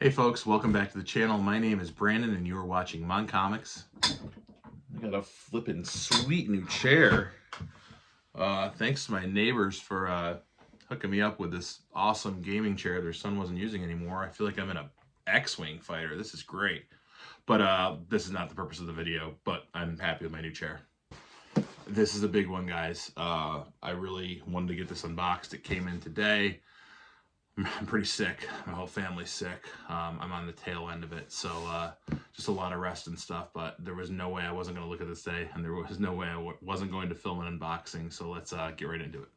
Hey folks, welcome back to the channel. My name is Brandon and you are watching M.O.N.Comics. I got a flippin' sweet new chair. Thanks to my neighbors for hooking me up with this awesome gaming chair their son wasn't using anymore. I feel like I'm in a X-Wing fighter. This is great. But this is not the purpose of the video, but I'm happy with my new chair. This is a big one, guys. I really wanted to get this unboxed. It came in today. I'm pretty sick. My whole family's sick. I'm on the tail end of it, so just a lot of rest and stuff, but there was no way I wasn't going to look at this day, and there was no way I wasn't going to film an unboxing, so let's get right into it.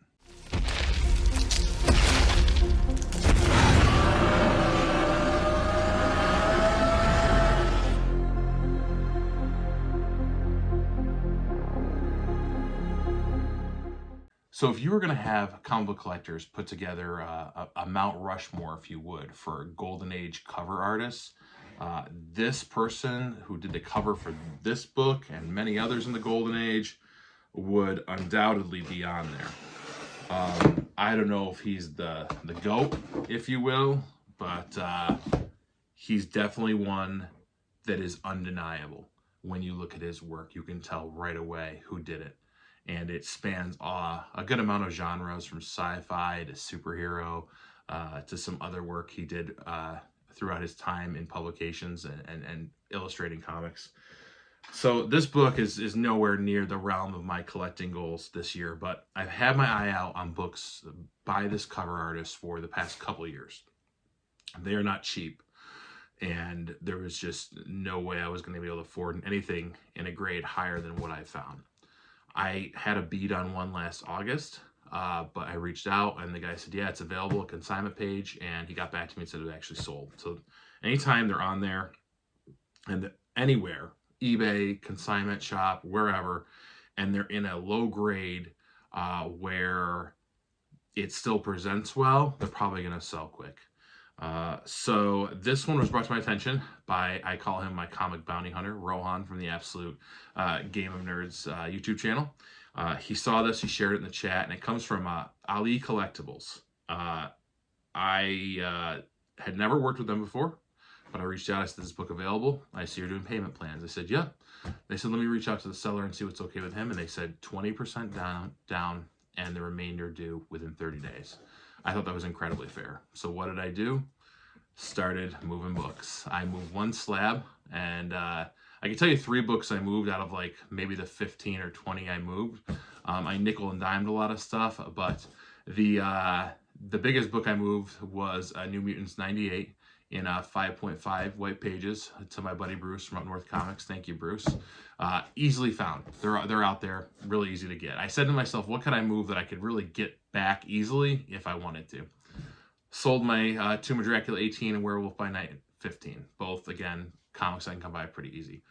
So if you were going to have comic book collectors put together a Mount Rushmore, if you would, for Golden Age cover artists, this person who did the cover for this book and many others in the Golden Age would undoubtedly be on there. I don't know if he's the GOAT, if you will, but he's definitely one that is undeniable. When you look at his work, you can tell right away who did it. And it spans a good amount of genres, from sci-fi to superhero to some other work he did throughout his time in publications and illustrating comics. So this book is nowhere near the realm of my collecting goals this year, but I've had my eye out on books by this cover artist for the past couple of years. They are not cheap, and there was just no way I was going to be able to afford anything in a grade higher than what I found. I had a bead on one last August, but I reached out and the guy said, yeah, it's available, a consignment page, and he got back to me and said it actually sold. So anytime they're on there, and anywhere, eBay, consignment shop, wherever, and they're in a low grade where it still presents well, they're probably going to sell quick. So this one was brought to my attention by, I call him my comic bounty hunter, Rohan from the Absolute Game of Nerds YouTube channel. He saw this, he shared it in the chat, and it comes from alicollectibles. I had never worked with them before, but I reached out, I said, is this book available? I see you're doing payment plans. I said, yeah. They said, let me reach out to the seller and see what's okay with him. And they said 20% down and the remainder due within 30 days. I thought that was incredibly fair. So what did I do? Started moving books. I moved one slab, and I can tell you 3 books I moved out of like maybe the 15 or 20 I moved. I nickel and dimed a lot of stuff, but the biggest book I moved was New Mutants 98 in 5.5 white pages to my buddy Bruce from M.O.N.Comics. Thank you, Bruce. Easily found. They're out there, really easy to get. I said to myself, what could I move that I could really get back easily if I wanted to? Sold my Tomb of Dracula 18 and Werewolf by Night 15. Both, again, comics I can come by pretty easy.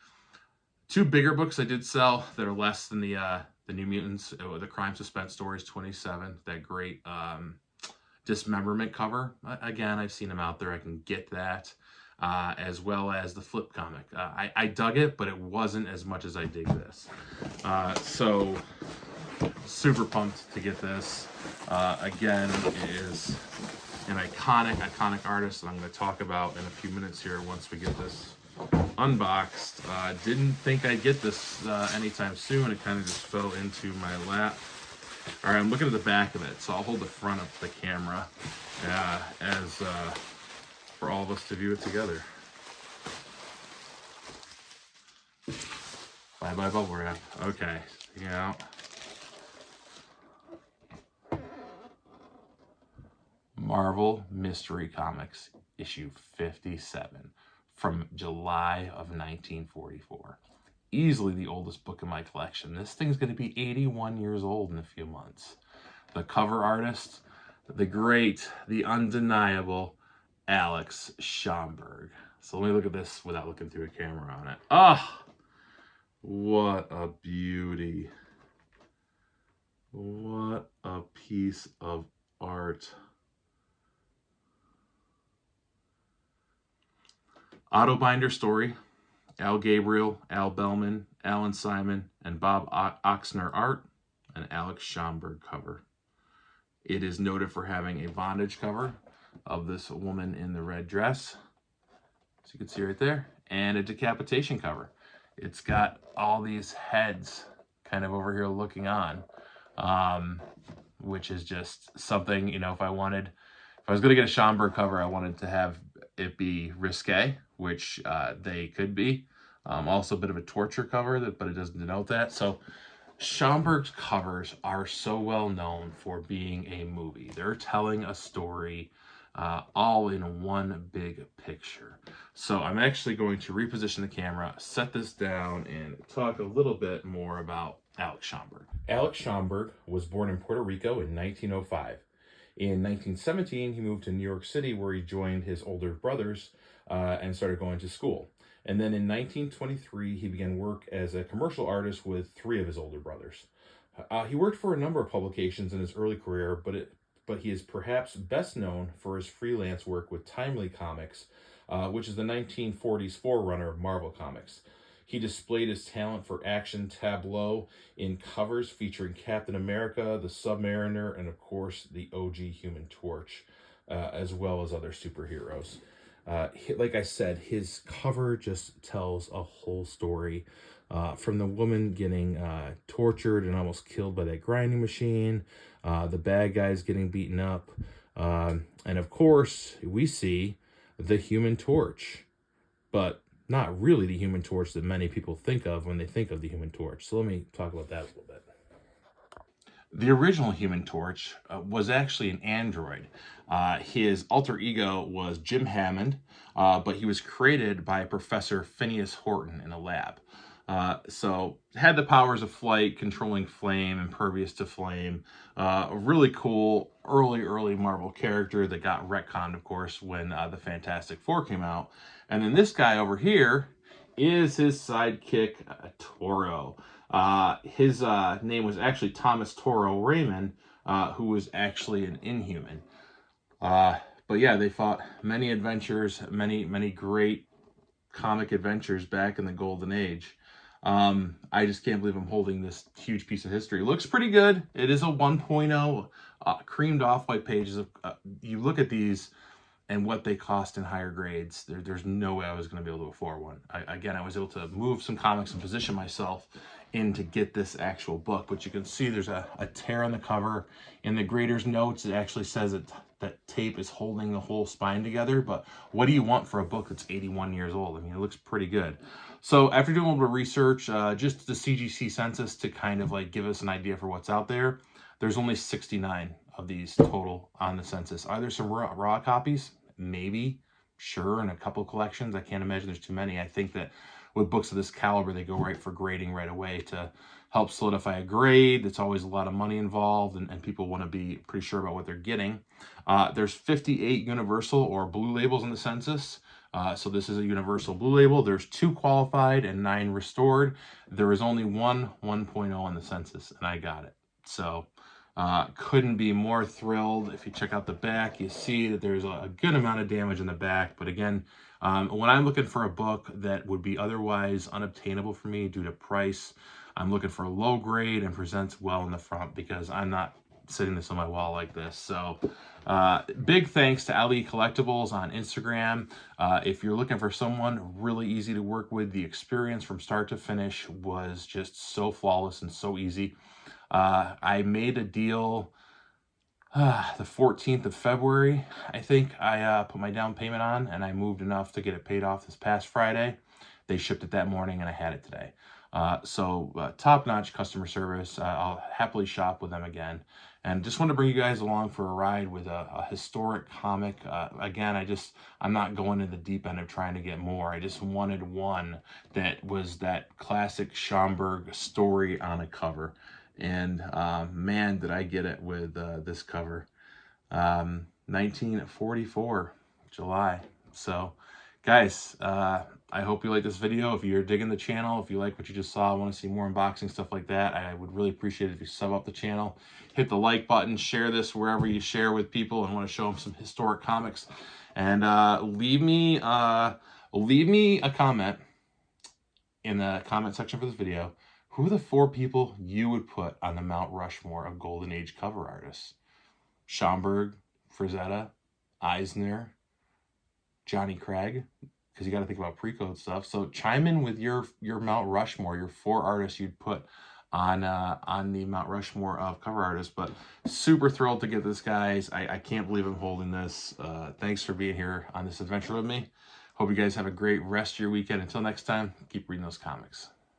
2 bigger books I did sell that are less than the New Mutants. The Crime Suspense Stories 27, that great dismemberment cover. Again, I've seen them out there. I can get that, as well as the flip comic. I dug it, but it wasn't as much as I dig this. So super pumped to get this. Again, it is an iconic artist that I'm going to talk about in a few minutes here once we get this unboxed. Didn't think I'd get this anytime soon. It kind of just fell into my lap. All right, I'm looking at the back of it, so I'll hold the front of the camera as for all of us to view it together. Bye-bye bubble wrap. Okay, yeah. Marvel Mystery Comics, issue 57, from July of 1944. Easily the oldest book in my collection. This thing's going to be 81 years old in a few months. The cover artist, the great, the undeniable Alex Schomburg. So let me look at this without looking through a camera on it. Ah, what a beauty. What a piece of art. Auto binder story. Al Gabriel, Al Bellman, Alan Simon, and Bob Oxner art, and Alex Schomburg cover. It is noted for having a bondage cover of this woman in the red dress. So you can see right there. And a decapitation cover. It's got all these heads kind of over here looking on, which is just something, you know, if I was going to get a Schomburg cover, I wanted to have it be risque, which they could be. Also a bit of a torture cover, but it doesn't denote that. So Schomburg's covers are so well known for being a movie. They're telling a story all in one big picture. So I'm actually going to reposition the camera, set this down, and talk a little bit more about Alex Schomburg. Alex Schomburg was born in Puerto Rico in 1905. In 1917, he moved to New York City, where he joined his older brothers and started going to school. And then in 1923, he began work as a commercial artist with 3 of his older brothers. He worked for a number of publications in his early career, but he is perhaps best known for his freelance work with Timely Comics, which is the 1940s forerunner of Marvel Comics. He displayed his talent for action tableau in covers featuring Captain America, the Submariner, and of course the OG Human Torch, as well as other superheroes. Like I said, his cover just tells a whole story, from the woman getting tortured and almost killed by that grinding machine, the bad guys getting beaten up, and of course we see the Human Torch, but not really the Human Torch that many people think of when they think of the Human Torch. So let me talk about that a little bit. The original Human Torch was actually an android. His alter ego was Jim Hammond, but he was created by Professor Phineas Horton in a lab. So had the powers of flight, controlling flame, impervious to flame. A really cool early Marvel character that got retconned, of course, when the Fantastic Four came out. And then this guy over here is his sidekick, Toro. His name was actually Thomas Toro Raymond, who was actually an Inhuman. But yeah, they fought many adventures, many great comic adventures back in the Golden Age. I just can't believe I'm holding this huge piece of history. It looks pretty good. It is a 1.0, creamed off white pages. You look at these and what they cost in higher grades, there's no way I was going to be able to afford one. Again, I was able to move some comics and position myself in to get this actual book. But you can see there's a tear on the cover. In the grader's notes, it actually says that tape is holding the whole spine together. But what do you want for a book that's 81 years old? I mean, it looks pretty good. So after doing a little bit of research, just the CGC census to kind of like give us an idea for what's out there, there's only 69 of these total on the census. Are there some raw copies? Maybe, sure, in a couple collections. I can't imagine there's too many. I think that with books of this caliber, they go right for grading right away to help solidify a grade. There's always a lot of money involved, and people want to be pretty sure about what they're getting. There's 58 universal or blue labels in the census. So this is a universal blue label. There's 2 qualified and 9 restored. There is only one 1.0 on the census, and I got it. So couldn't be more thrilled. If you check out the back, you see that there's a good amount of damage in the back. But again, when I'm looking for a book that would be otherwise unobtainable for me due to price, I'm looking for a low grade and presents well in the front, because I'm not sitting this on my wall like this. So big thanks to alicollectibles on Instagram. If you're looking for someone really easy to work with, the experience from start to finish was just so flawless and so easy. I made a deal the 14th of February. I think I put my down payment on, and I moved enough to get it paid off this past Friday. They shipped it that morning, and I had it today. So top-notch customer service. I'll happily shop with them again. And just want to bring you guys along for a ride with a historic comic. Again, I'm not going to the deep end of trying to get more. I just wanted one that was that classic Schomburg story on a cover. And man, did I get it with this cover. 1944, July. So guys, I hope you like this video. If you're digging the channel, if you like what you just saw, want to see more unboxing stuff like that, I would really appreciate it if you sub up the channel, hit the like button, share this wherever you share with people and want to show them some historic comics, and leave me a comment in the comment section for this video. Who are the 4 people you would put on the Mount Rushmore of Golden Age cover artists? Schomburg, Frazetta, Eisner, Johnny Craig. because you got to think about pre-code stuff. So chime in with your Mount Rushmore, your 4 artists you'd put on the Mount Rushmore of cover artists. But super thrilled to get this, guys. I can't believe I'm holding this. Thanks for being here on this adventure with me. Hope you guys have a great rest of your weekend. Until next time, keep reading those comics.